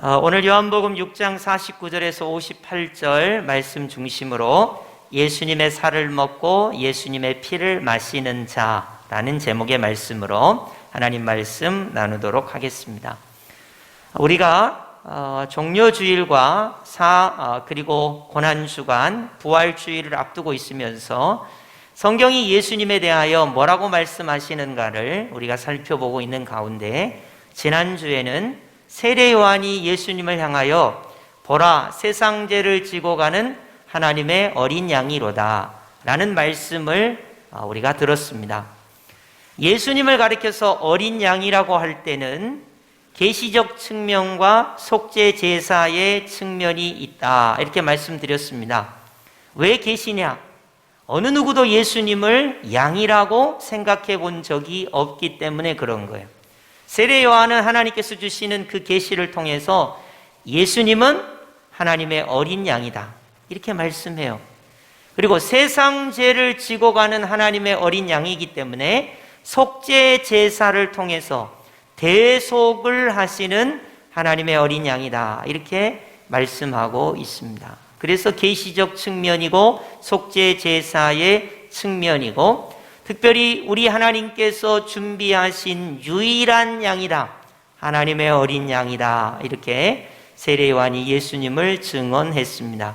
오늘 요한복음 6장 49절에서 58절 말씀 중심으로 예수님의 살을 먹고 예수님의 피를 마시는 자라는 제목의 말씀으로 하나님 말씀 나누도록 하겠습니다. 우리가 종려주일과 그리고 고난주간, 부활주일을 앞두고 있으면서 성경이 예수님에 대하여 뭐라고 말씀하시는가를 우리가 살펴보고 있는 가운데, 지난주에는 세례 요한이 예수님을 향하여 보라, 세상 죄를 지고 가는 하나님의 어린 양이로다 라는 말씀을 우리가 들었습니다. 예수님을 가리켜서 어린 양이라고 할 때는 계시적 측면과 속죄 제사의 측면이 있다, 이렇게 말씀드렸습니다. 왜 계시냐? 어느 누구도 예수님을 양이라고 생각해 본 적이 없기 때문에 그런 거예요. 세례 요한은 하나님께서 주시는 그 계시를 통해서 예수님은 하나님의 어린 양이다, 이렇게 말씀해요. 그리고 세상 죄를 지고 가는 하나님의 어린 양이기 때문에 속죄 제사를 통해서 대속을 하시는 하나님의 어린 양이다, 이렇게 말씀하고 있습니다. 그래서 계시적 측면이고 속죄 제사의 측면이고, 특별히 우리 하나님께서 준비하신 유일한 양이다, 하나님의 어린 양이다, 이렇게 세례 요한이 예수님을 증언했습니다.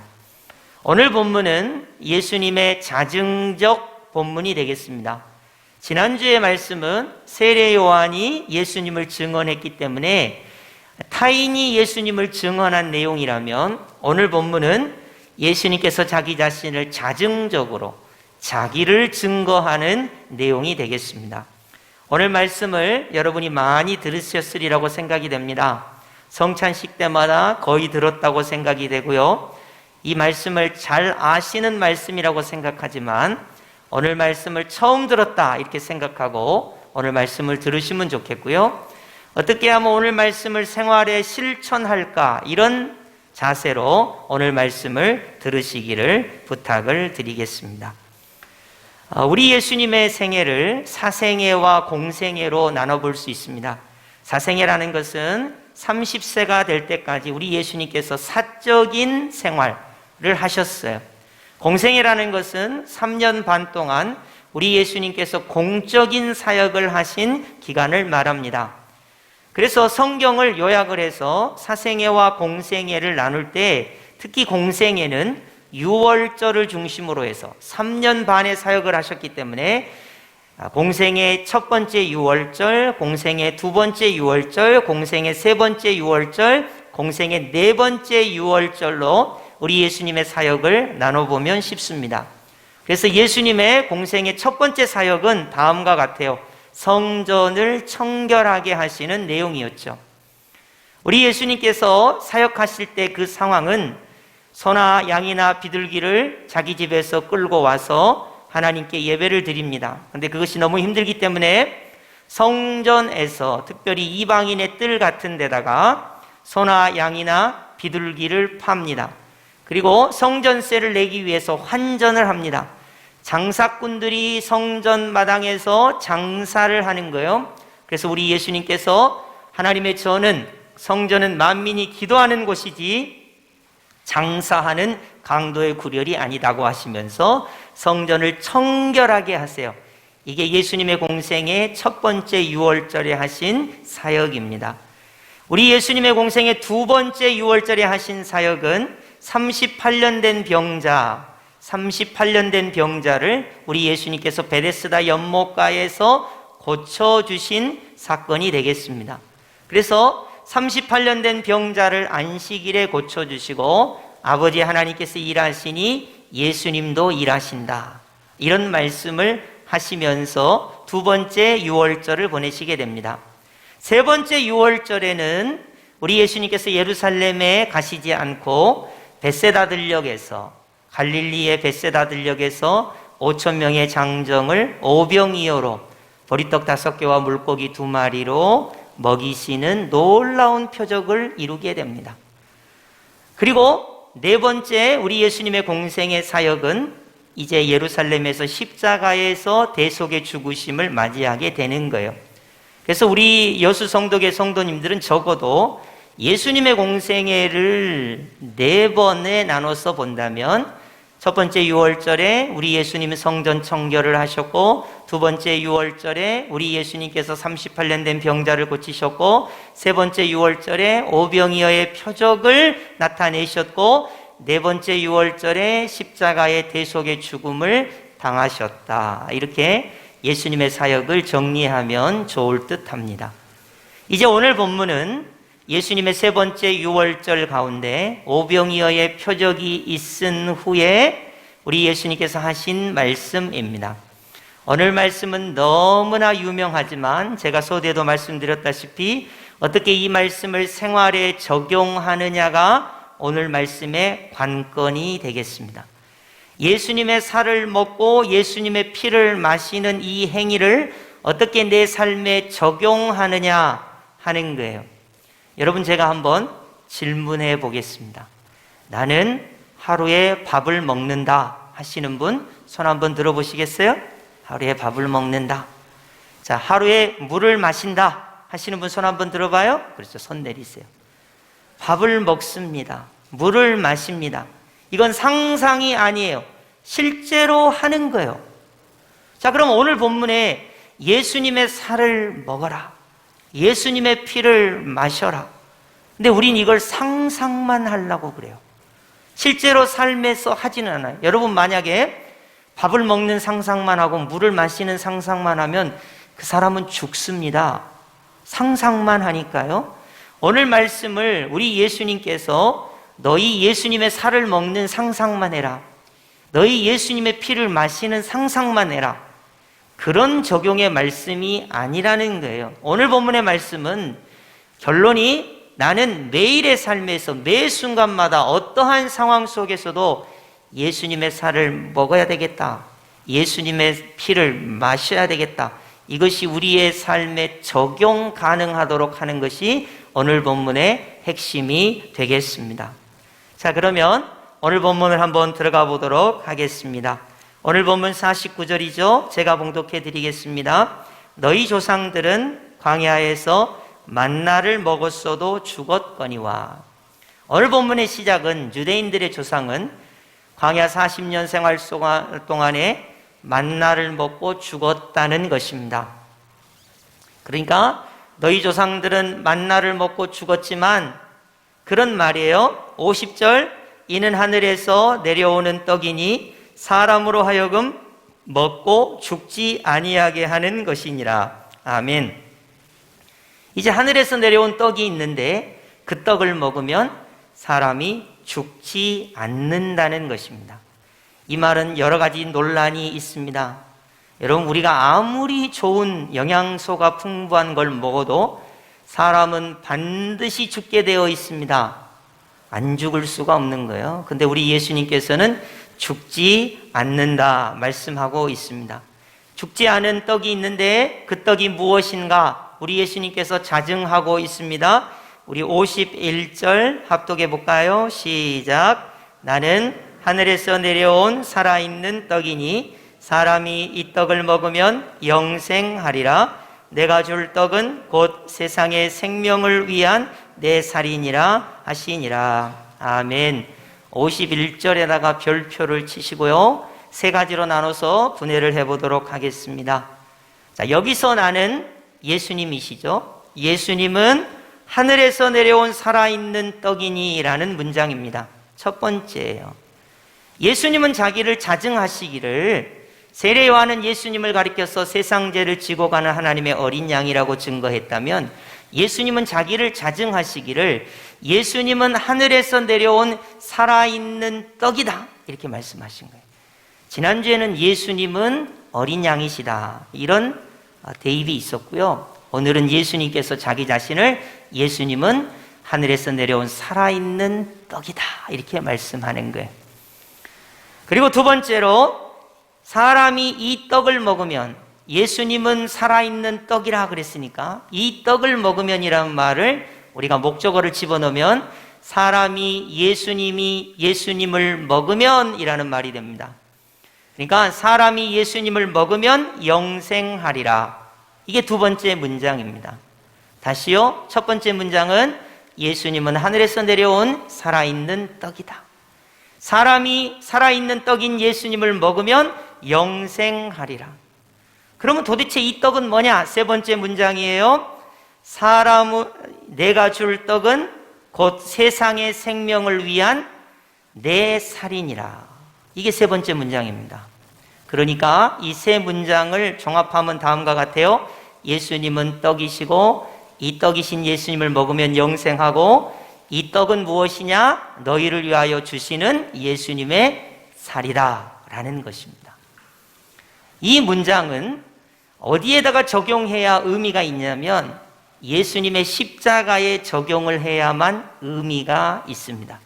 오늘 본문은 예수님의 자증적 본문이 되겠습니다. 지난주의 말씀은 세례 요한이 예수님을 증언했기 때문에 타인이 예수님을 증언한 내용이라면, 오늘 본문은 예수님께서 자기 자신을 자증적으로 자기를 증거하는 내용이 되겠습니다. 오늘 말씀을 여러분이 많이 들으셨으리라고 생각이 됩니다. 성찬식 때마다 거의 들었다고 생각이 되고요, 이 말씀을 잘 아시는 말씀이라고 생각하지만 오늘 말씀을 처음 들었다, 이렇게 생각하고 오늘 말씀을 들으시면 좋겠고요, 어떻게 하면 오늘 말씀을 생활에 실천할까, 이런 자세로 오늘 말씀을 들으시기를 부탁을 드리겠습니다. 우리 예수님의 생애를 사생애와 공생애로 나눠볼 수 있습니다. 사생애라는 것은 30세가 될 때까지 우리 예수님께서 사적인 생활을 하셨어요. 공생애라는 것은 3년 반 동안 우리 예수님께서 공적인 사역을 하신 기간을 말합니다. 그래서 성경을 요약을 해서 사생애와 공생애를 나눌 때, 특히 공생애는 유월절을 중심으로 해서 3년 반의 사역을 하셨기 때문에 공생의 첫 번째 유월절, 공생의 두 번째 유월절, 공생의 세 번째 유월절, 공생의 네 번째 유월절로 우리 예수님의 사역을 나눠보면 쉽습니다. 그래서 예수님의 공생의 첫 번째 사역은 다음과 같아요. 성전을 청결하게 하시는 내용이었죠. 우리 예수님께서 사역하실 때 그 상황은 소나 양이나 비둘기를 자기 집에서 끌고 와서 하나님께 예배를 드립니다. 그런데 그것이 너무 힘들기 때문에 성전에서 특별히 이방인의 뜰 같은 데다가 소나 양이나 비둘기를 팝니다. 그리고 성전세를 내기 위해서 환전을 합니다. 장사꾼들이 성전 마당에서 장사를 하는 거예요. 그래서 우리 예수님께서 하나님의 성전은 만민이 기도하는 곳이지 장사하는 강도의 구렬이 아니다고 하시면서 성전을 청결하게 하세요. 이게 예수님의 공생의 첫 번째 유월절에 하신 사역입니다. 우리 예수님의 공생의 두 번째 유월절에 하신 사역은 38년 된 병자를 우리 예수님께서 베데스다 연못가에서 고쳐주신 사건이 되겠습니다. 그래서 38년 된 병자를 안식일에 고쳐주시고 아버지 하나님께서 일하시니 예수님도 일하신다, 이런 말씀을 하시면서 두 번째 유월절을 보내시게 됩니다. 세 번째 유월절에는 우리 예수님께서 예루살렘에 가시지 않고 벳세다 들녘에서, 갈릴리의 벳세다 들녘에서 5,000명의 장정을 오병이어로 보리떡 5개와 물고기 2마리로 먹이시는 놀라운 표적을 이루게 됩니다. 그리고 네 번째 우리 예수님의 공생의 사역은 이제 예루살렘에서 십자가에서 대속의 죽으심을 맞이하게 되는 거예요. 그래서 우리 여수 성덕의 성도님들은 적어도 예수님의 공생애를 4번에 나눠서 본다면 첫 번째 유월절에 우리 예수님은 성전 청결을 하셨고, 두 번째 유월절에 우리 예수님께서 38년 된 병자를 고치셨고, 세 번째 유월절에 오병이어의 표적을 나타내셨고, 네 번째 유월절에 십자가의 대속의 죽음을 당하셨다. 이렇게 예수님의 사역을 정리하면 좋을 듯합니다. 이제 오늘 본문은 예수님의 세 번째 유월절 가운데 오병이어의 표적이 있은 후에 우리 예수님께서 하신 말씀입니다. 오늘 말씀은 너무나 유명하지만 제가 소대도 말씀드렸다시피 어떻게 이 말씀을 생활에 적용하느냐가 오늘 말씀의 관건이 되겠습니다. 예수님의 살을 먹고 예수님의 피를 마시는 이 행위를 어떻게 내 삶에 적용하느냐 하는 거예요. 여러분, 제가 한번 질문해 보겠습니다. 나는 하루에 밥을 먹는다 하시는 분 손 한번 들어보시겠어요? 하루에 밥을 먹는다. 자, 하루에 물을 마신다 하시는 분 손 한번 들어봐요. 그렇죠, 손 내리세요. 밥을 먹습니다. 물을 마십니다. 이건 상상이 아니에요. 실제로 하는 거예요. 자, 그럼 오늘 본문에 예수님의 살을 먹어라, 예수님의 피를 마셔라. 근데 우린 이걸 상상만 하려고 그래요. 실제로 삶에서 하지는 않아요. 여러분, 만약에 밥을 먹는 상상만 하고 물을 마시는 상상만 하면 그 사람은 죽습니다. 상상만 하니까요. 오늘 말씀을 우리 예수님께서 너희 예수님의 살을 먹는 상상만 해라, 너희 예수님의 피를 마시는 상상만 해라, 그런 적용의 말씀이 아니라는 거예요. 오늘 본문의 말씀은 결론이 나는 매일의 삶에서 매 순간마다 어떠한 상황 속에서도 예수님의 살을 먹어야 되겠다, 예수님의 피를 마셔야 되겠다, 이것이 우리의 삶에 적용 가능하도록 하는 것이 오늘 본문의 핵심이 되겠습니다. 자, 그러면 오늘 본문을 한번 들어가 보도록 하겠습니다. 오늘 본문 49절이죠. 제가 봉독해 드리겠습니다. 너희 조상들은 광야에서 만나를 먹었어도 죽었거니와. 오늘 본문의 시작은 유대인들의 조상은 광야 40년 생활 동안에 만나를 먹고 죽었다는 것입니다. 그러니까 너희 조상들은 만나를 먹고 죽었지만 그런 말이에요. 50절, 이는 하늘에서 내려오는 떡이니 사람으로 하여금 먹고 죽지 아니하게 하는 것이니라. 아멘. 이제 하늘에서 내려온 떡이 있는데 그 떡을 먹으면 사람이 죽지 않는다는 것입니다. 이 말은 여러 가지 논란이 있습니다. 여러분, 우리가 아무리 좋은 영양소가 풍부한 걸 먹어도 사람은 반드시 죽게 되어 있습니다. 안 죽을 수가 없는 거예요. 근데 우리 예수님께서는 죽지 않는다 말씀하고 있습니다. 죽지 않은 떡이 있는데 그 떡이 무엇인가 우리 예수님께서 자증하고 있습니다. 우리 51절 합독해 볼까요? 시작. 나는 하늘에서 내려온 살아있는 떡이니 사람이 이 떡을 먹으면 영생하리라. 내가 줄 떡은 곧 세상의 생명을 위한 내 살이니라 하시니라. 아멘. 51절에다가 별표를 치시고요. 세 가지로 나눠서 분해를 해보도록 하겠습니다. 자, 여기서 나는 예수님이시죠. 예수님은 하늘에서 내려온 살아있는 떡이니 라는 문장입니다. 첫 번째예요. 예수님은 자기를 자증하시기를 세례 요한은 예수님을 가리켜서 세상 죄를 지고 가는 하나님의 어린 양이라고 증거했다면 예수님은 자기를 자증하시기를 예수님은 하늘에서 내려온 살아있는 떡이다 이렇게 말씀하신 거예요. 지난주에는 예수님은 어린 양이시다 이런 대입이 있었고요. 오늘은 예수님께서 자기 자신을 예수님은 하늘에서 내려온 살아있는 떡이다 이렇게 말씀하는 거예요. 그리고 두 번째로 사람이 이 떡을 먹으면, 예수님은 살아있는 떡이라 그랬으니까 이 떡을 먹으면이라는 말을 우리가 목적어를 집어넣으면 사람이 예수님을 먹으면 이라는 말이 됩니다. 그러니까 사람이 예수님을 먹으면 영생하리라. 이게 두 번째 문장입니다. 다시요. 첫 번째 문장은 예수님은 하늘에서 내려온 살아있는 떡이다. 사람이 살아있는 떡인 예수님을 먹으면 영생하리라. 그러면 도대체 이 떡은 뭐냐? 세 번째 문장이에요. 내가 줄 떡은 곧 세상의 생명을 위한 내 살이니라. 이게 세 번째 문장입니다. 그러니까 이 세 문장을 종합하면 다음과 같아요. 예수님은 떡이시고 이 떡이신 예수님을 먹으면 영생하고, 이 떡은 무엇이냐? 너희를 위하여 주시는 예수님의 살이다 라는 것입니다. 이 문장은 어디에다가 적용해야 의미가 있냐면 예수님의 십자가에 적용을 해야만 의미가 있습니다.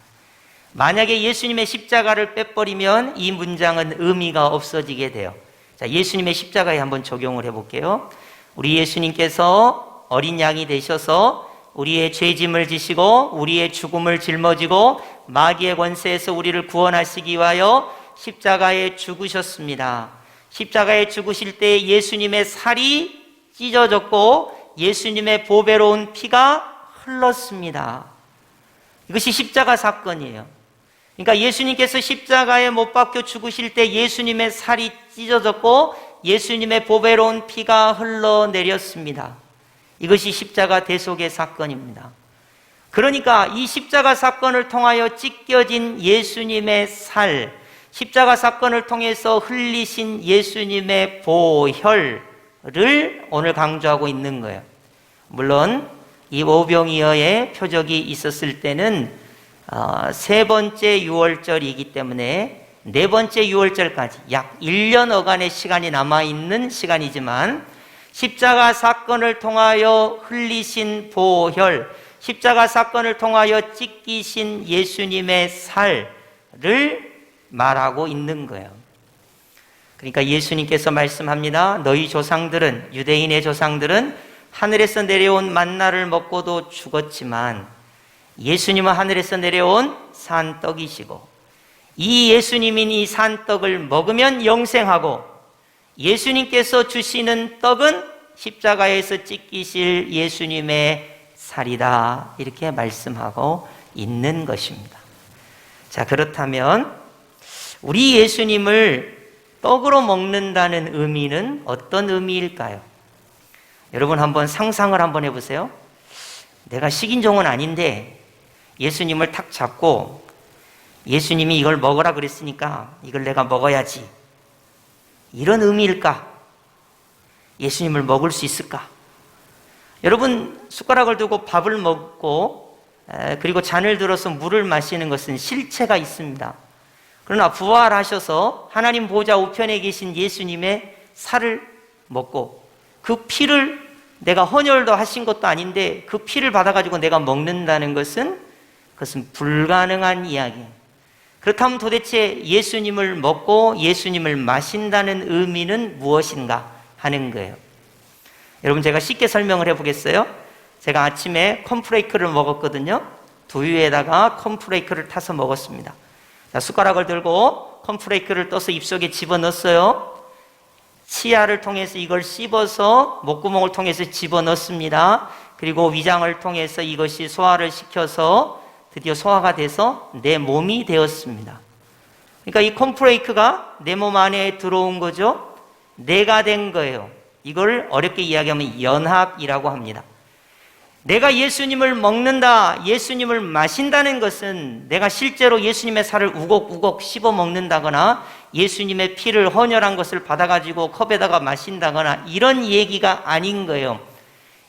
만약에 예수님의 십자가를 빼버리면 이 문장은 의미가 없어지게 돼요. 자, 예수님의 십자가에 한번 적용을 해볼게요. 우리 예수님께서 어린 양이 되셔서 우리의 죄짐을 지시고 우리의 죽음을 짊어지고 마귀의 권세에서 우리를 구원하시기 위하여 십자가에 죽으셨습니다. 십자가에 죽으실 때 예수님의 살이 찢어졌고 예수님의 보배로운 피가 흘렀습니다. 이것이 십자가 사건이에요. 그러니까 예수님께서 십자가에 못 박혀 죽으실 때 예수님의 살이 찢어졌고 예수님의 보배로운 피가 흘러내렸습니다. 이것이 십자가 대속의 사건입니다. 그러니까 이 십자가 사건을 통하여 찢겨진 예수님의 살, 십자가 사건을 통해서 흘리신 예수님의 보혈을 오늘 강조하고 있는 거예요. 물론 이 오병이어의 표적이 있었을 때는 세 번째 유월절이기 때문에 네 번째 유월절까지 약 1년 어간의 시간이 남아있는 시간이지만 십자가 사건을 통하여 흘리신 보혈, 십자가 사건을 통하여 찢기신 예수님의 살을 말하고 있는 거예요. 그러니까 예수님께서 말씀합니다. 너희 조상들은, 유대인의 조상들은 하늘에서 내려온 만나를 먹고도 죽었지만 예수님은 하늘에서 내려온 산떡이시고 이 예수님인 이 산떡을 먹으면 영생하고 예수님께서 주시는 떡은 십자가에서 찢기실 예수님의 살이다. 이렇게 말씀하고 있는 것입니다. 자, 그렇다면 우리 예수님을 떡으로 먹는다는 의미는 어떤 의미일까요? 여러분 한번 상상을 한번 해보세요. 내가 식인종은 아닌데 예수님을 탁 잡고 예수님이 이걸 먹으라 그랬으니까 이걸 내가 먹어야지. 이런 의미일까? 예수님을 먹을 수 있을까? 여러분 숟가락을 두고 밥을 먹고 그리고 잔을 들어서 물을 마시는 것은 실체가 있습니다. 그러나 부활하셔서 하나님 보좌 우편에 계신 예수님의 살을 먹고 그 피를 내가 헌혈도 하신 것도 아닌데 그 피를 받아가지고 내가 먹는다는 것은 그것은 불가능한 이야기예요. 그렇다면 도대체 예수님을 먹고 예수님을 마신다는 의미는 무엇인가 하는 거예요. 여러분 제가 쉽게 설명을 해보겠어요. 제가 아침에 콘프레이크를 먹었거든요. 두유에다가 콘프레이크를 타서 먹었습니다. 자, 숟가락을 들고 콘프레이크를 떠서 입속에 집어넣었어요. 치아를 통해서 이걸 씹어서 목구멍을 통해서 집어넣습니다. 그리고 위장을 통해서 이것이 소화를 시켜서 드디어 소화가 돼서 내 몸이 되었습니다. 그러니까 이 콘프레이크가 내 몸 안에 들어온 거죠. 내가 된 거예요. 이걸 어렵게 이야기하면 연합이라고 합니다. 내가 예수님을 먹는다, 예수님을 마신다는 것은 내가 실제로 예수님의 살을 우걱우걱 씹어 먹는다거나 예수님의 피를 헌혈한 것을 받아가지고 컵에다가 마신다거나 이런 얘기가 아닌 거예요.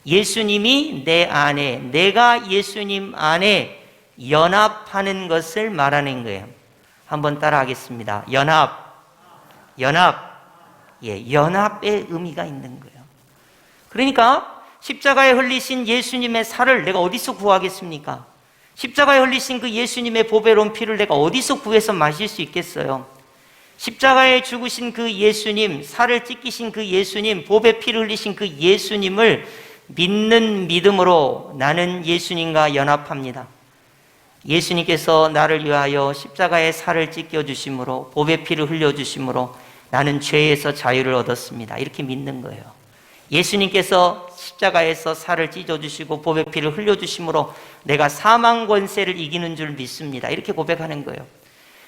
예수님이 내 안에, 내가 예수님 안에 연합하는 것을 말하는 거예요. 한번 따라 하겠습니다. 연합. 예, 연합의 의미가 있는 거예요. 그러니까 십자가에 흘리신 예수님의 살을 내가 어디서 구하겠습니까? 십자가에 흘리신 그 예수님의 보배로운 피를 내가 어디서 구해서 마실 수 있겠어요? 십자가에 죽으신 그 예수님, 살을 찢기신 그 예수님, 보배 피를 흘리신 그 예수님을 믿는 믿음으로 나는 예수님과 연합합니다. 예수님께서 나를 위하여 십자가에 살을 찢겨주심으로 보배 피를 흘려주심으로 나는 죄에서 자유를 얻었습니다. 이렇게 믿는 거예요. 예수님께서 십자가에서 살을 찢어주시고 보배 피를 흘려주심으로 내가 사망 권세를 이기는 줄 믿습니다. 이렇게 고백하는 거예요.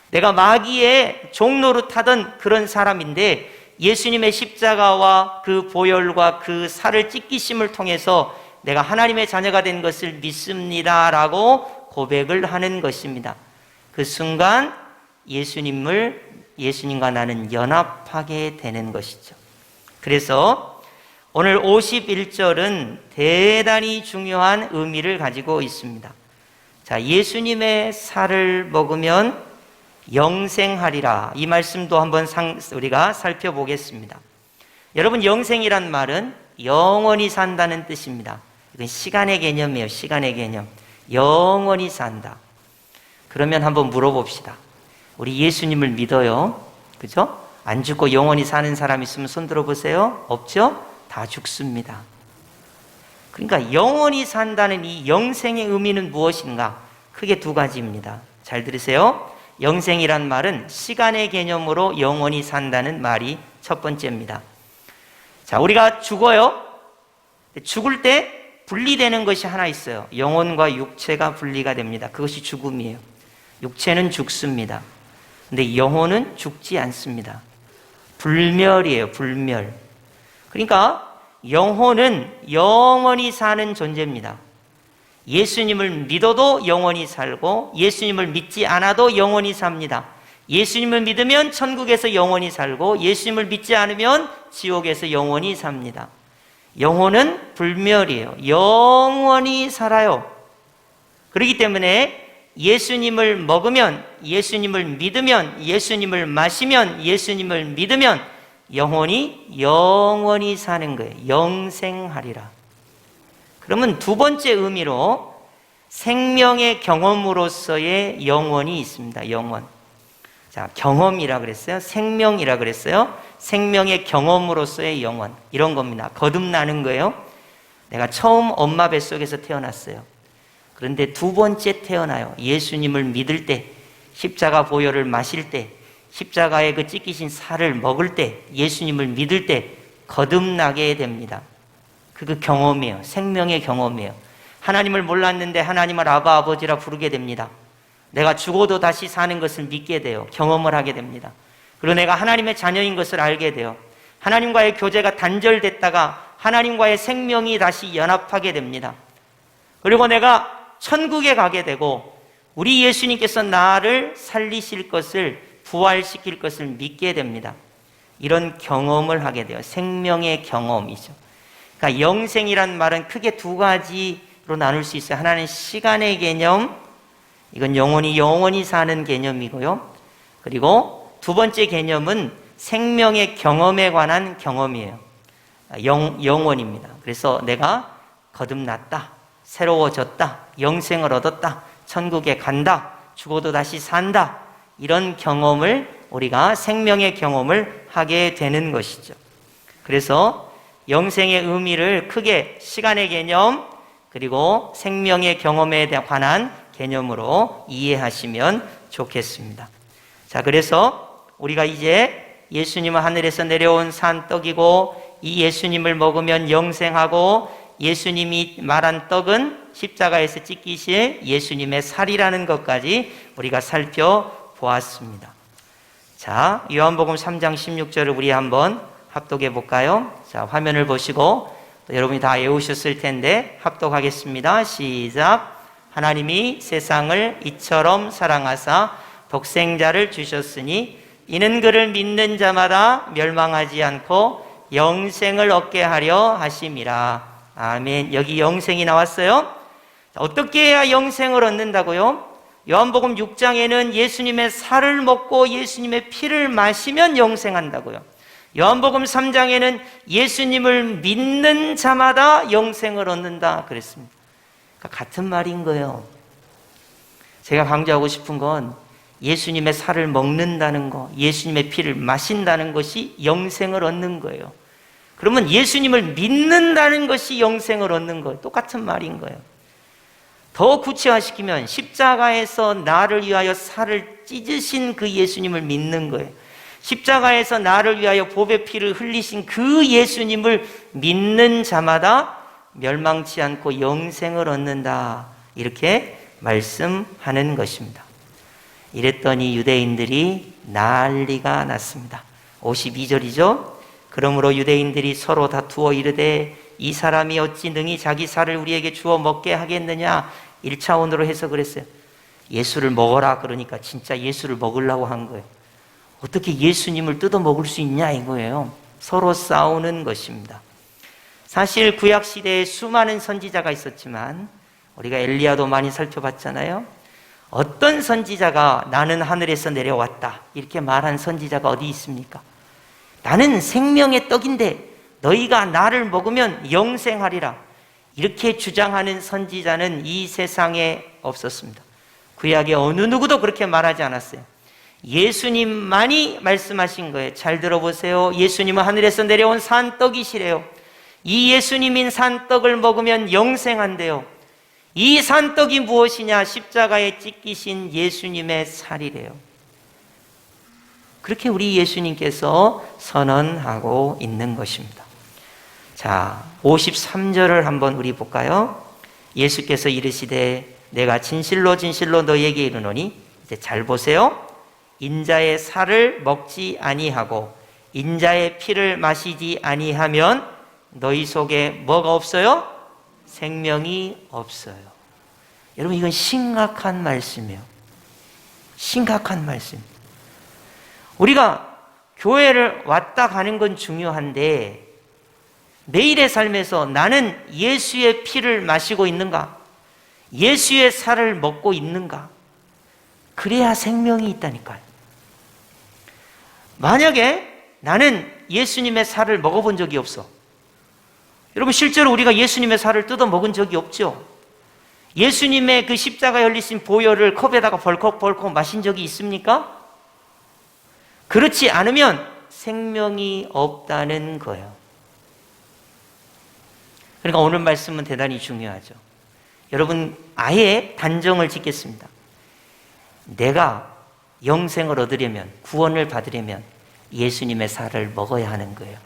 내가 마귀의 종로로 타던 그런 사람인데 예수님의 십자가와 그 보혈과 그 살을 찢기심을 통해서 내가 하나님의 자녀가 된 것을 믿습니다라고 고백을 하는 것입니다. 그 순간 예수님과 나는 연합하게 되는 것이죠. 그래서 오늘 51절은 대단히 중요한 의미를 가지고 있습니다. 자, 예수님의 살을 먹으면 영생하리라. 이 말씀도 한번 우리가 살펴보겠습니다. 여러분, 영생이란 말은 영원히 산다는 뜻입니다. 이건 시간의 개념이에요. 시간의 개념. 영원히 산다. 그러면 한번 물어봅시다. 우리 예수님을 믿어요. 그죠? 안 죽고 영원히 사는 사람 있으면 손 들어보세요. 없죠? 다 죽습니다. 그러니까 영원히 산다는 이 영생의 의미는 무엇인가? 크게 두 가지입니다. 잘 들으세요. 영생이란 말은 시간의 개념으로 영원히 산다는 말이 첫 번째입니다. 자, 우리가 죽어요. 죽을 때 분리되는 것이 하나 있어요. 영혼과 육체가 분리가 됩니다. 그것이 죽음이에요. 육체는 죽습니다. 근데 영혼은 죽지 않습니다. 불멸이에요. 불멸. 그러니까 영혼은 영원히 사는 존재입니다. 예수님을 믿어도 영원히 살고 예수님을 믿지 않아도 영원히 삽니다. 예수님을 믿으면 천국에서 영원히 살고 예수님을 믿지 않으면 지옥에서 영원히 삽니다. 영혼은 불멸이에요. 영원히 살아요. 그렇기 때문에 예수님을 먹으면, 예수님을 믿으면, 예수님을 마시면, 예수님을 믿으면 영혼이 영원히 사는 거예요. 영생하리라. 그러면 두 번째 의미로 생명의 경험으로서의 영원이 있습니다. 영원. 자, 경험이라 그랬어요. 생명이라 그랬어요. 생명의 경험으로서의 영원. 이런 겁니다. 거듭나는 거예요. 내가 처음 엄마 뱃속에서 태어났어요. 그런데 두 번째 태어나요. 예수님을 믿을 때, 십자가 보혈을 마실 때, 십자가의 그 찢기신 살을 먹을 때, 예수님을 믿을 때 거듭나게 됩니다. 그 경험이에요. 생명의 경험이에요. 하나님을 몰랐는데 하나님을 아바 아버지라 부르게 됩니다. 내가 죽어도 다시 사는 것을 믿게 돼요. 경험을 하게 됩니다. 그리고 내가 하나님의 자녀인 것을 알게 돼요. 하나님과의 교제가 단절됐다가 하나님과의 생명이 다시 연합하게 됩니다. 그리고 내가 천국에 가게 되고 우리 예수님께서 나를 살리실 것을, 부활시킬 것을 믿게 됩니다. 이런 경험을 하게 돼요. 생명의 경험이죠. 그러니까 영생이란 말은 크게 두 가지로 나눌 수 있어요. 하나는 시간의 개념, 이건 영원히 사는 개념이고요. 그리고 두 번째 개념은 생명의 경험에 관한 경험이에요. 영원입니다. 그래서 내가 거듭났다, 새로워졌다, 영생을 얻었다, 천국에 간다, 죽어도 다시 산다, 이런 경험을 우리가 생명의 경험을 하게 되는 것이죠. 그래서 영생의 의미를 크게 시간의 개념 그리고 생명의 경험에 관한 개념으로 이해하시면 좋겠습니다. 자, 그래서 우리가 이제 예수님은 하늘에서 내려온 산떡이고 이 예수님을 먹으면 영생하고 예수님이 말한 떡은 십자가에서 찢기실 예수님의 살이라는 것까지 우리가 살펴보았습니다. 자, 요한복음 3장 16절을 우리 한번 합독해 볼까요? 자, 화면을 보시고 여러분이 다 외우셨을 텐데 합독하겠습니다. 시작. 하나님이 세상을 이처럼 사랑하사 독생자를 주셨으니 이는 그를 믿는 자마다 멸망하지 않고 영생을 얻게 하려 하심이라. 아멘. 여기 영생이 나왔어요. 어떻게 해야 영생을 얻는다고요? 요한복음 6장에는 예수님의 살을 먹고 예수님의 피를 마시면 영생한다고요. 요한복음 3장에는 예수님을 믿는 자마다 영생을 얻는다 그랬습니다. 그러니까 같은 말인 거예요. 제가 강조하고 싶은 건 예수님의 살을 먹는다는 거, 예수님의 피를 마신다는 것이 영생을 얻는 거예요. 그러면 예수님을 믿는다는 것이 영생을 얻는 거예요. 똑같은 말인 거예요. 더 구체화시키면 십자가에서 나를 위하여 살을 찢으신 그 예수님을 믿는 거예요. 십자가에서 나를 위하여 보배 피를 흘리신 그 예수님을 믿는 자마다 멸망치 않고 영생을 얻는다. 이렇게 말씀하는 것입니다. 이랬더니 유대인들이 난리가 났습니다. 52절이죠. 그러므로 유대인들이 서로 다투어 이르되 이 사람이 어찌 능히 자기 살을 우리에게 주어 먹게 하겠느냐. 1차원으로 해석을 했어요. 예수를 먹어라 그러니까 진짜 예수를 먹으려고 한 거예요. 어떻게 예수님을 뜯어 먹을 수 있냐 이거예요. 서로 싸우는 것입니다. 사실 구약시대에 수많은 선지자가 있었지만 우리가 엘리야도 많이 살펴봤잖아요. 어떤 선지자가 나는 하늘에서 내려왔다 이렇게 말한 선지자가 어디 있습니까? 나는 생명의 떡인데 너희가 나를 먹으면 영생하리라 이렇게 주장하는 선지자는 이 세상에 없었습니다. 구약의 어느 누구도 그렇게 말하지 않았어요. 예수님만이 말씀하신 거예요. 잘 들어보세요. 예수님은 하늘에서 내려온 산떡이시래요. 이 예수님인 산떡을 먹으면 영생한대요. 이 산떡이 무엇이냐? 십자가에 찢기신 예수님의 살이래요. 그렇게 우리 예수님께서 선언하고 있는 것입니다. 자, 53절을 한번 우리 볼까요? 예수께서 이르시되 내가 진실로 진실로 너희에게 이르노니, 이제 잘 보세요. 인자의 살을 먹지 아니하고 인자의 피를 마시지 아니하면 너희 속에 뭐가 없어요? 생명이 없어요. 여러분, 이건 심각한 말씀이에요. 심각한 말씀. 우리가 교회를 왔다 가는 건 중요한데 매일의 삶에서 나는 예수의 피를 마시고 있는가? 예수의 살을 먹고 있는가? 그래야 생명이 있다니까요. 만약에 나는 예수님의 살을 먹어본 적이 없어. 여러분, 실제로 우리가 예수님의 살을 뜯어 먹은 적이 없죠. 예수님의 그 십자가 열리신 보혈을 컵에다가 벌컥벌컥 마신 적이 있습니까? 그렇지 않으면 생명이 없다는 거예요. 그러니까 오늘 말씀은 대단히 중요하죠. 여러분, 아예 단정을 짓겠습니다. 내가 영생을 얻으려면, 구원을 받으려면 예수님의 살을 먹어야 하는 거예요.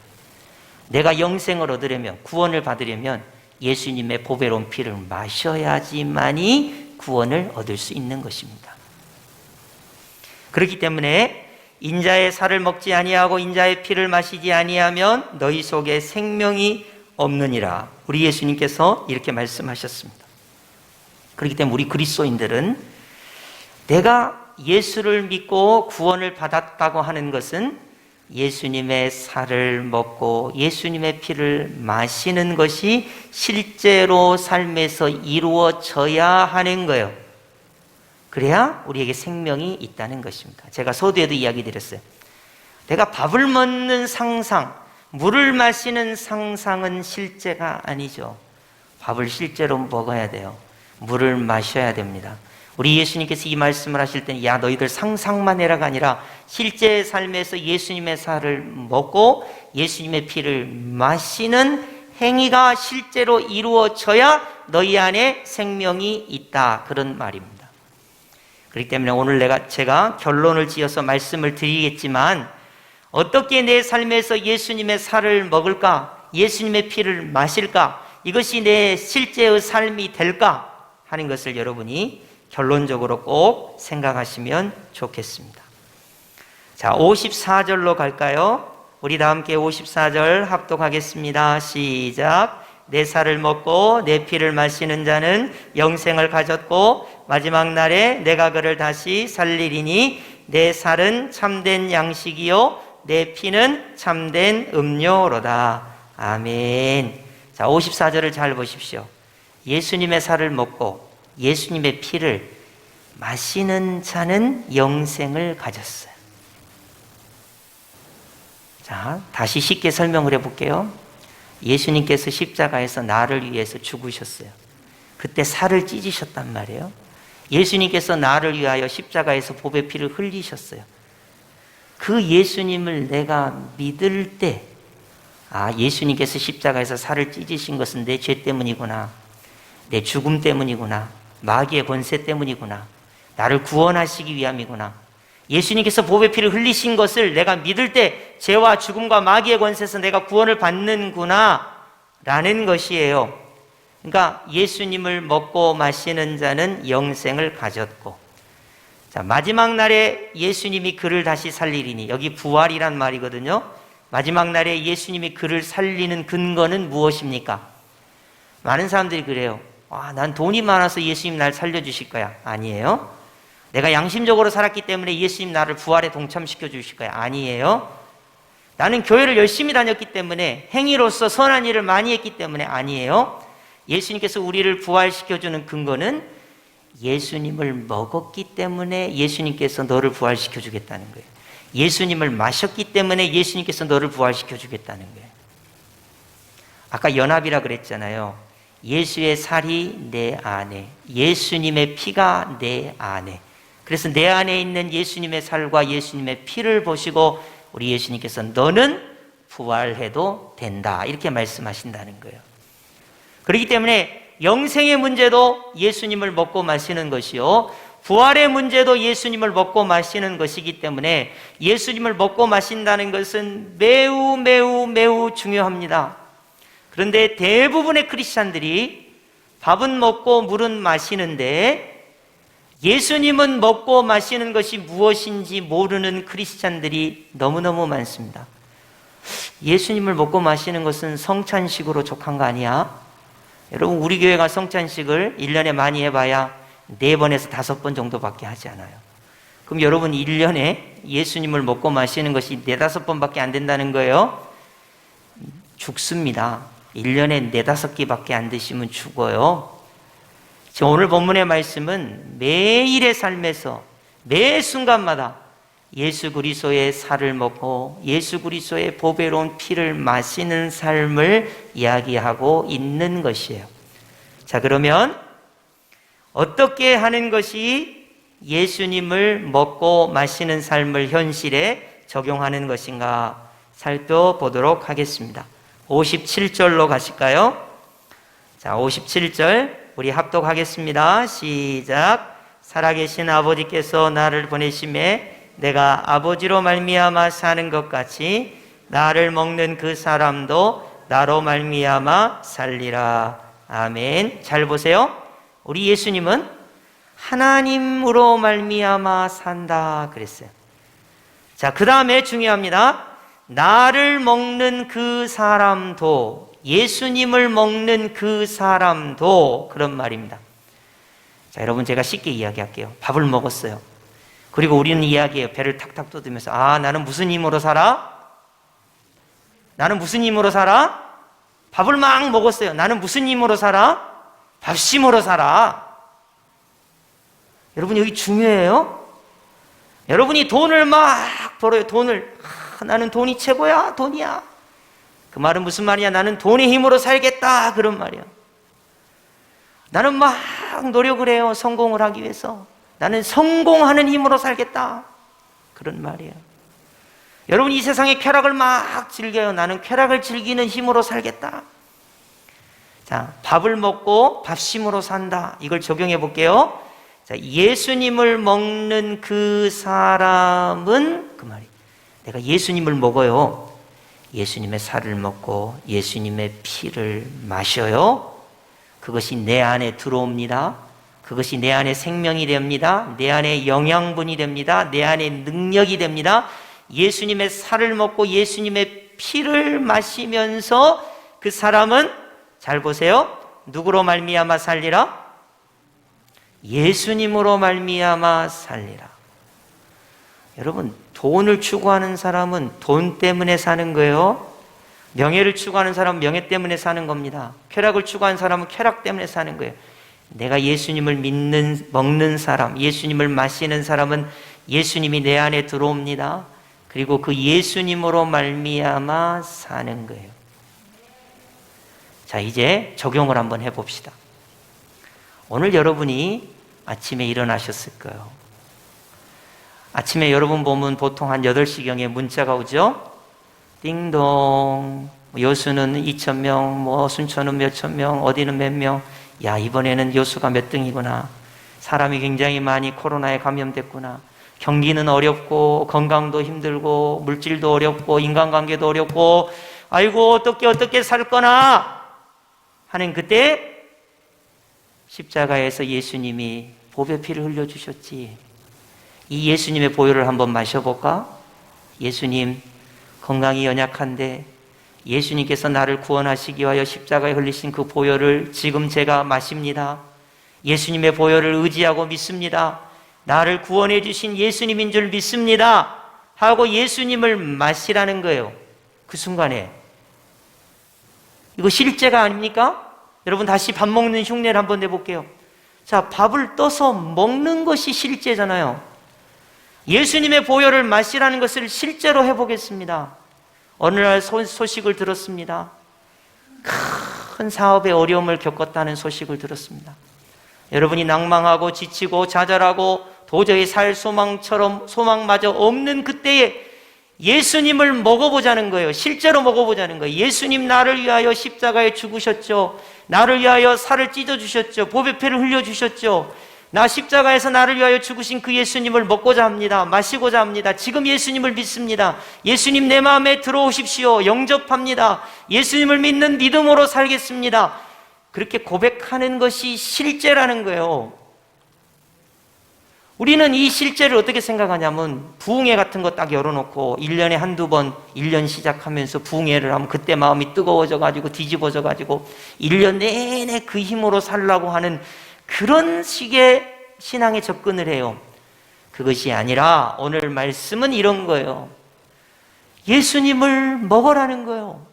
내가 영생을 얻으려면, 구원을 받으려면 예수님의 보배로운 피를 마셔야지만이 구원을 얻을 수 있는 것입니다. 그렇기 때문에 인자의 살을 먹지 아니하고 인자의 피를 마시지 아니하면 너희 속에 생명이 없느니라. 우리 예수님께서 이렇게 말씀하셨습니다. 그렇기 때문에 우리 그리스도인들은 내가 예수를 믿고 구원을 받았다고 하는 것은 예수님의 살을 먹고 예수님의 피를 마시는 것이 실제로 삶에서 이루어져야 하는 거예요. 그래야 우리에게 생명이 있다는 것입니다. 제가 서두에도 이야기 드렸어요. 내가 밥을 먹는 상상, 물을 마시는 상상은 실제가 아니죠. 밥을 실제로 먹어야 돼요. 물을 마셔야 됩니다. 우리 예수님께서 이 말씀을 하실 때는 야, 너희들 상상만 해라가 아니라 실제 삶에서 예수님의 살을 먹고 예수님의 피를 마시는 행위가 실제로 이루어져야 너희 안에 생명이 있다, 그런 말입니다. 그렇기 때문에 오늘 제가 결론을 지어서 말씀을 드리겠지만, 어떻게 내 삶에서 예수님의 살을 먹을까? 예수님의 피를 마실까? 이것이 내 실제의 삶이 될까? 하는 것을 여러분이 결론적으로 꼭 생각하시면 좋겠습니다. 자, 54절로 갈까요? 우리 다 함께 54절 합독하겠습니다. 시작. 내 살을 먹고 내 피를 마시는 자는 영생을 가졌고 마지막 날에 내가 그를 다시 살리리니 내 살은 참된 양식이요 내 피는 참된 음료로다. 아멘. 자, 54절을 잘 보십시오. 예수님의 살을 먹고 예수님의 피를 마시는 자는 영생을 가졌어요. 자, 다시 쉽게 설명을 해볼게요. 예수님께서 십자가에서 나를 위해서 죽으셨어요. 그때 살을 찢으셨단 말이에요. 예수님께서 나를 위하여 십자가에서 보배 피를 흘리셨어요. 그 예수님을 내가 믿을 때, 아, 예수님께서 십자가에서 살을 찢으신 것은 내 죄 때문이구나, 내 죽음 때문이구나, 마귀의 권세 때문이구나, 나를 구원하시기 위함이구나, 예수님께서 보배 피를 흘리신 것을 내가 믿을 때 죄와 죽음과 마귀의 권세에서 내가 구원을 받는구나 라는 것이에요. 그러니까 예수님을 먹고 마시는 자는 영생을 가졌고, 자, 마지막 날에 예수님이 그를 다시 살리리니, 여기 부활이란 말이거든요. 마지막 날에 예수님이 그를 살리는 근거는 무엇입니까? 많은 사람들이 그래요. 난 돈이 많아서 예수님 날 살려주실 거야. 아니에요. 내가 양심적으로 살았기 때문에 예수님 나를 부활에 동참시켜 주실 거야. 아니에요. 나는 교회를 열심히 다녔기 때문에, 행위로서 선한 일을 많이 했기 때문에. 아니에요. 예수님께서 우리를 부활시켜주는 근거는 예수님을 먹었기 때문에 예수님께서 너를 부활시켜주겠다는 거예요. 예수님을 마셨기 때문에 예수님께서 너를 부활시켜주겠다는 거예요. 아까 연합이라 그랬잖아요. 예수의 살이 내 안에, 예수님의 피가 내 안에. 그래서 내 안에 있는 예수님의 살과 예수님의 피를 보시고 우리 예수님께서 너는 부활해도 된다, 이렇게 말씀하신다는 거예요. 그렇기 때문에 영생의 문제도 예수님을 먹고 마시는 것이요, 부활의 문제도 예수님을 먹고 마시는 것이기 때문에 예수님을 먹고 마신다는 것은 매우 매우 매우 중요합니다. 그런데 대부분의 크리스찬들이 밥은 먹고 물은 마시는데 예수님은 먹고 마시는 것이 무엇인지 모르는 크리스찬들이 너무너무 많습니다. 예수님을 먹고 마시는 것은 성찬식으로 족한 거 아니야? 여러분, 우리 교회가 성찬식을 1년에 많이 해봐야 4번에서 5번 정도밖에 하지 않아요. 그럼 여러분 1년에 예수님을 먹고 마시는 것이 4-5번밖에 안 된다는 거예요? 죽습니다. 1년에 4-5끼밖에 안 드시면 죽어요. 지금 오늘 본문의 말씀은 매일의 삶에서 매 순간마다 예수 그리스도의 살을 먹고 예수 그리스도의 보배로운 피를 마시는 삶을 이야기하고 있는 것이에요. 자, 그러면 어떻게 하는 것이 예수님을 먹고 마시는 삶을 현실에 적용하는 것인가 살펴보도록 하겠습니다. 57절로 가실까요? 자, 57절 우리 합독하겠습니다. 시작. 살아계신 아버지께서 나를 보내심에 내가 아버지로 말미암아 사는 것 같이 나를 먹는 그 사람도 나로 말미암아 살리라. 아멘. 잘 보세요. 우리 예수님은 하나님으로 말미암아 산다 그랬어요. 자, 그 다음에 중요합니다. 나를 먹는 그 사람도, 예수님을 먹는 그 사람도, 그런 말입니다. 자, 여러분, 제가 쉽게 이야기할게요. 밥을 먹었어요. 그리고 우리는 이야기해요. 배를 탁탁 돋으면서, 나는 무슨 힘으로 살아? 나는 무슨 힘으로 살아? 밥을 막 먹었어요. 나는 무슨 힘으로 살아? 밥심으로 살아. 여러분, 여기 중요해요. 여러분이 돈을 막 벌어요. 돈을. 나는 돈이 최고야. 돈이야. 그 말은 무슨 말이야? 나는 돈의 힘으로 살겠다, 그런 말이야. 나는 막 노력을 해요. 성공을 하기 위해서. 나는 성공하는 힘으로 살겠다, 그런 말이에요. 여러분, 이 세상의 쾌락을 막 즐겨요. 나는 쾌락을 즐기는 힘으로 살겠다. 자, 밥을 먹고 밥심으로 산다. 이걸 적용해 볼게요. 자, 예수님을 먹는 그 사람은, 그 말이, 내가 예수님을 먹어요. 예수님의 살을 먹고 예수님의 피를 마셔요. 그것이 내 안에 들어옵니다. 그것이 내 안에 생명이 됩니다. 내 안에 영양분이 됩니다. 내 안에 능력이 됩니다. 예수님의 살을 먹고 예수님의 피를 마시면서 그 사람은, 잘 보세요, 누구로 말미암아 살리라? 예수님으로 말미암아 살리라. 여러분, 돈을 추구하는 사람은 돈 때문에 사는 거예요. 명예를 추구하는 사람은 명예 때문에 사는 겁니다. 쾌락을 추구하는 사람은 쾌락 때문에 사는 거예요. 내가 예수님을 믿는, 먹는 사람, 예수님을 마시는 사람은 예수님이 내 안에 들어옵니다. 그리고 그 예수님으로 말미암아 사는 거예요. 자, 이제 적용을 한번 해봅시다. 오늘 여러분이 아침에 일어나셨을 거예요. 아침에 여러분 보면 보통 한 8시경에 문자가 오죠? 띵동. 여수는 2,000명, 순천은 몇천 명, 어디는 몇 명. 야, 이번에는 여수가 몇 등이구나. 사람이 굉장히 많이 코로나에 감염됐구나. 경기는 어렵고 건강도 힘들고 물질도 어렵고 인간관계도 어렵고 아이고 어떻게 살 거나 하는 그때 십자가에서 예수님이 보배 피를 흘려주셨지. 이 예수님의 보혈을 한번 마셔볼까? 예수님 건강이 연약한데 예수님께서 나를 구원하시기 위하여 십자가에 흘리신 그 보혈을 지금 제가 마십니다. 예수님의 보혈을 의지하고 믿습니다. 나를 구원해 주신 예수님인 줄 믿습니다 하고 예수님을 마시라는 거예요. 그 순간에. 이거 실제가 아닙니까? 여러분 다시 밥 먹는 흉내를 한번 내볼게요. 자, 밥을 떠서 먹는 것이 실제잖아요. 예수님의 보혈을 마시라는 것을 실제로 해보겠습니다. 어느 날 소식을 들었습니다. 큰 사업에 어려움을 겪었다는 소식을 들었습니다. 여러분이 낭망하고 지치고 좌절하고 도저히 살 소망마저 없는 그때에 예수님을 먹어보자는 거예요. 실제로 먹어보자는 거예요. 예수님 나를 위하여 십자가에 죽으셨죠. 나를 위하여 살을 찢어주셨죠. 보배피를 흘려주셨죠. 나 십자가에서 나를 위하여 죽으신 그 예수님을 먹고자 합니다. 마시고자 합니다. 지금 예수님을 믿습니다. 예수님 내 마음에 들어오십시오. 영접합니다. 예수님을 믿는 믿음으로 살겠습니다. 그렇게 고백하는 것이 실제라는 거예요. 우리는 이 실제를 어떻게 생각하냐면 부흥회 같은 거 딱 열어놓고 1년에 한두 번 1년 시작하면서 부흥회를 하면 그때 마음이 뜨거워져가지고 뒤집어져가지고 1년 내내 그 힘으로 살라고 하는 그런 식의 신앙에 접근을 해요. 그것이 아니라 오늘 말씀은 이런 거예요. 예수님을 먹으라는 거예요.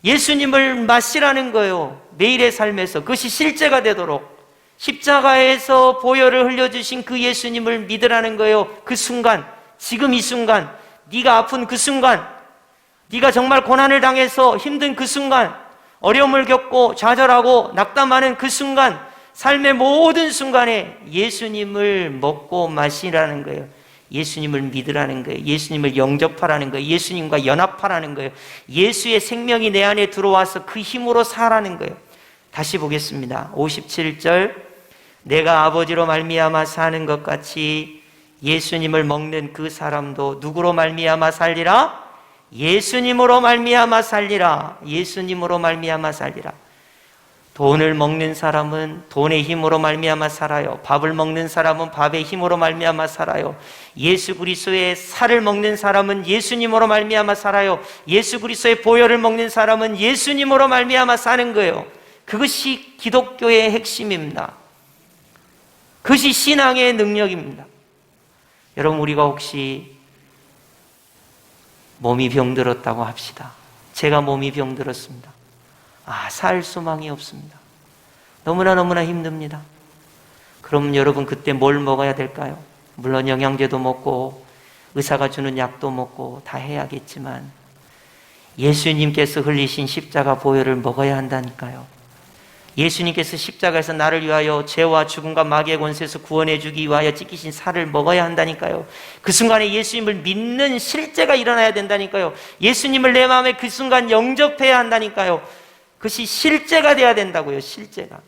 예수님을 마시라는 거예요. 매일의 삶에서 그것이 실제가 되도록 십자가에서 보혈을 흘려주신 그 예수님을 믿으라는 거예요. 그 순간, 지금 이 순간, 네가 아픈 그 순간, 네가 정말 고난을 당해서 힘든 그 순간, 어려움을 겪고 좌절하고 낙담하는 그 순간, 삶의 모든 순간에 예수님을 먹고 마시라는 거예요. 예수님을 믿으라는 거예요. 예수님을 영접하라는 거예요. 예수님과 연합하라는 거예요. 예수의 생명이 내 안에 들어와서 그 힘으로 살라는 거예요. 다시 보겠습니다. 57절 내가 아버지로 말미암아 사는 것 같이 예수님을 먹는 그 사람도 누구로 말미암아 살리라? 예수님으로 말미암아 살리라. 예수님으로 말미암아 살리라. 돈을 먹는 사람은 돈의 힘으로 말미암아 살아요. 밥을 먹는 사람은 밥의 힘으로 말미암아 살아요. 예수 그리스도의 살을 먹는 사람은 예수님으로 말미암아 살아요. 예수 그리스도의 보혈을 먹는 사람은 예수님으로 말미암아 사는 거예요. 그것이 기독교의 핵심입니다. 그것이 신앙의 능력입니다. 여러분 우리가 혹시 몸이 병들었다고 합시다. 제가 몸이 병들었습니다. 살 소망이 없습니다. 너무나 힘듭니다. 그럼 여러분 그때 뭘 먹어야 될까요? 물론 영양제도 먹고 의사가 주는 약도 먹고 다 해야겠지만 예수님께서 흘리신 십자가 보혈을 먹어야 한다니까요. 예수님께서 십자가에서 나를 위하여 죄와 죽음과 마귀의 권세에서 구원해 주기 위하여 찢기신 살을 먹어야 한다니까요. 그 순간에 예수님을 믿는 실제가 일어나야 된다니까요. 예수님을 내 마음에 그 순간 영접해야 한다니까요. 그것이 실제가 돼야 된다고요. 실제가.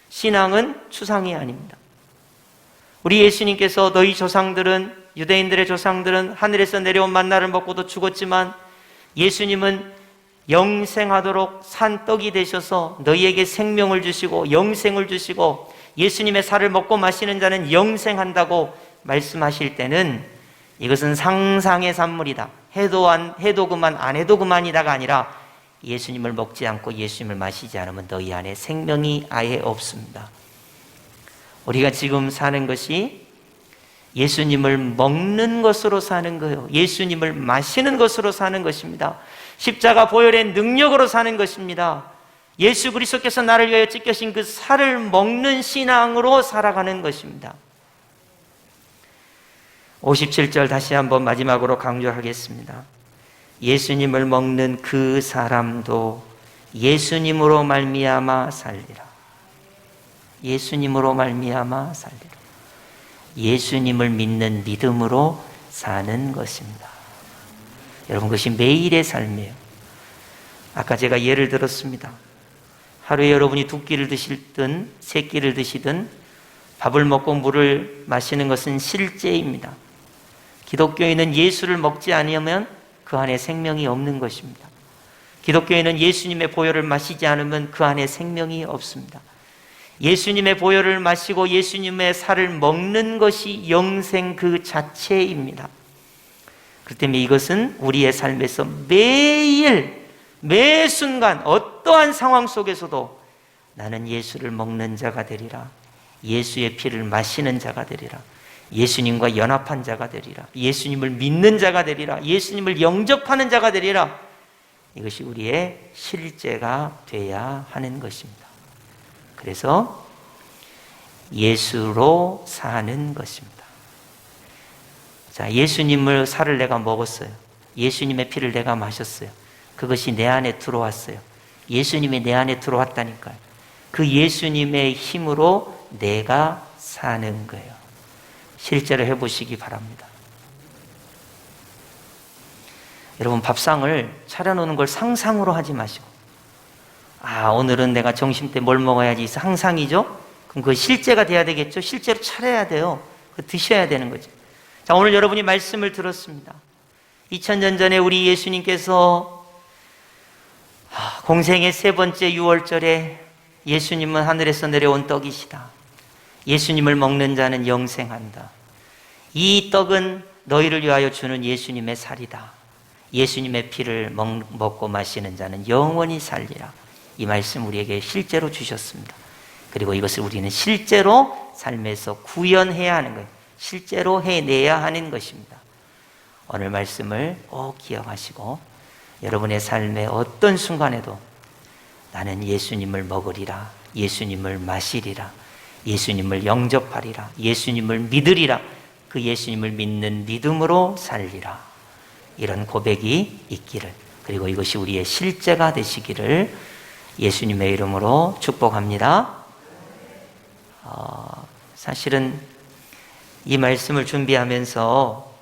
신앙은 추상이 아닙니다. 우리 예수님께서 너희 조상들은 유대인들의 조상들은 하늘에서 내려온 만나를 먹고도 죽었지만 예수님은 영생하도록 산 떡이 되셔서 너희에게 생명을 주시고 영생을 주시고 예수님의 살을 먹고 마시는 자는 영생한다고 말씀하실 때는 이것은 상상의 산물이다. 해도 그만 안 해도 그만이다가 아니라 예수님을 먹지 않고 예수님을 마시지 않으면 너희 안에 생명이 아예 없습니다. 우리가 지금 사는 것이 예수님을 먹는 것으로 사는 거예요. 예수님을 마시는 것으로 사는 것입니다. 십자가 보혈의 능력으로 사는 것입니다. 예수 그리스도께서 나를 위하여 찢겨진 그 살을 먹는 신앙으로 살아가는 것입니다. 57절 다시 한번 마지막으로 강조하겠습니다. 예수님을 먹는 그 사람도 예수님으로 말미암아 살리라. 예수님으로 말미암아 살리라. 예수님을 믿는 믿음으로 사는 것입니다. 여러분 그것이 매일의 삶이에요. 아까 제가 예를 들었습니다. 하루에 여러분이 2끼를 드시든 3끼를 드시든 밥을 먹고 물을 마시는 것은 실제입니다. 기독교인은 예수를 먹지 않으면 그 안에 생명이 없는 것입니다. 기독교인은 예수님의 보혈을 마시지 않으면 그 안에 생명이 없습니다. 예수님의 보혈을 마시고 예수님의 살을 먹는 것이 영생 그 자체입니다. 그렇기 때문에 이것은 우리의 삶에서 매일 매 순간 어떠한 상황 속에서도 나는 예수를 먹는 자가 되리라, 예수의 피를 마시는 자가 되리라, 예수님과 연합한 자가 되리라, 예수님을 믿는 자가 되리라, 예수님을 영접하는 자가 되리라. 이것이 우리의 실제가 돼야 하는 것입니다. 그래서 예수로 사는 것입니다. 자, 예수님을 살을 내가 먹었어요. 예수님의 피를 내가 마셨어요. 그것이 내 안에 들어왔어요. 예수님이 내 안에 들어왔다니까요. 그 예수님의 힘으로 내가 사는 거예요. 실제로 해보시기 바랍니다. 여러분, 밥상을 차려놓는 걸 상상으로 하지 마시고, 오늘은 내가 점심 때 뭘 먹어야지, 상상이죠? 그럼 그 실제가 돼야 되겠죠? 실제로 차려야 돼요. 드셔야 되는 거죠. 자, 오늘 여러분이 말씀을 들었습니다. 2000년 전에 우리 예수님께서 공생의 세 번째 유월절에 예수님은 하늘에서 내려온 떡이시다. 예수님을 먹는 자는 영생한다. 이 떡은 너희를 위하여 주는 예수님의 살이다. 예수님의 피를 먹고 마시는 자는 영원히 살리라. 이 말씀 우리에게 실제로 주셨습니다. 그리고 이것을 우리는 실제로 삶에서 구현해야 하는 거예요. 실제로 해내야 하는 것입니다. 오늘 말씀을 꼭 기억하시고 여러분의 삶의 어떤 순간에도 나는 예수님을 먹으리라, 예수님을 마시리라, 예수님을 영접하리라, 예수님을 믿으리라, 그 예수님을 믿는 믿음으로 살리라, 이런 고백이 있기를, 그리고 이것이 우리의 실제가 되시기를 예수님의 이름으로 축복합니다. 사실은 이 말씀을 준비하면서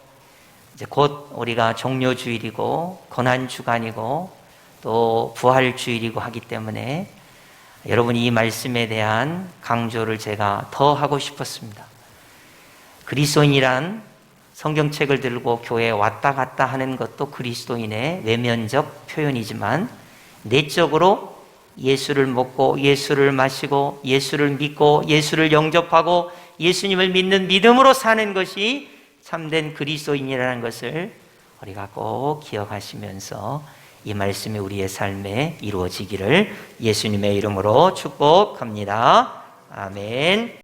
이제 곧 우리가 종료주일이고 고난주간이고 또 부활주일이고 하기 때문에 여러분이 이 말씀에 대한 강조를 제가 더 하고 싶었습니다. 그리스도인이란 성경책을 들고 교회에 왔다 갔다 하는 것도 그리스도인의 외면적 표현이지만 내적으로 예수를 먹고 예수를 마시고 예수를 믿고 예수를 영접하고 예수님을 믿는 믿음으로 사는 것이 참된 그리스도인이라는 것을 우리가 꼭 기억하시면서 이 말씀이 우리의 삶에 이루어지기를 예수님의 이름으로 축복합니다. 아멘.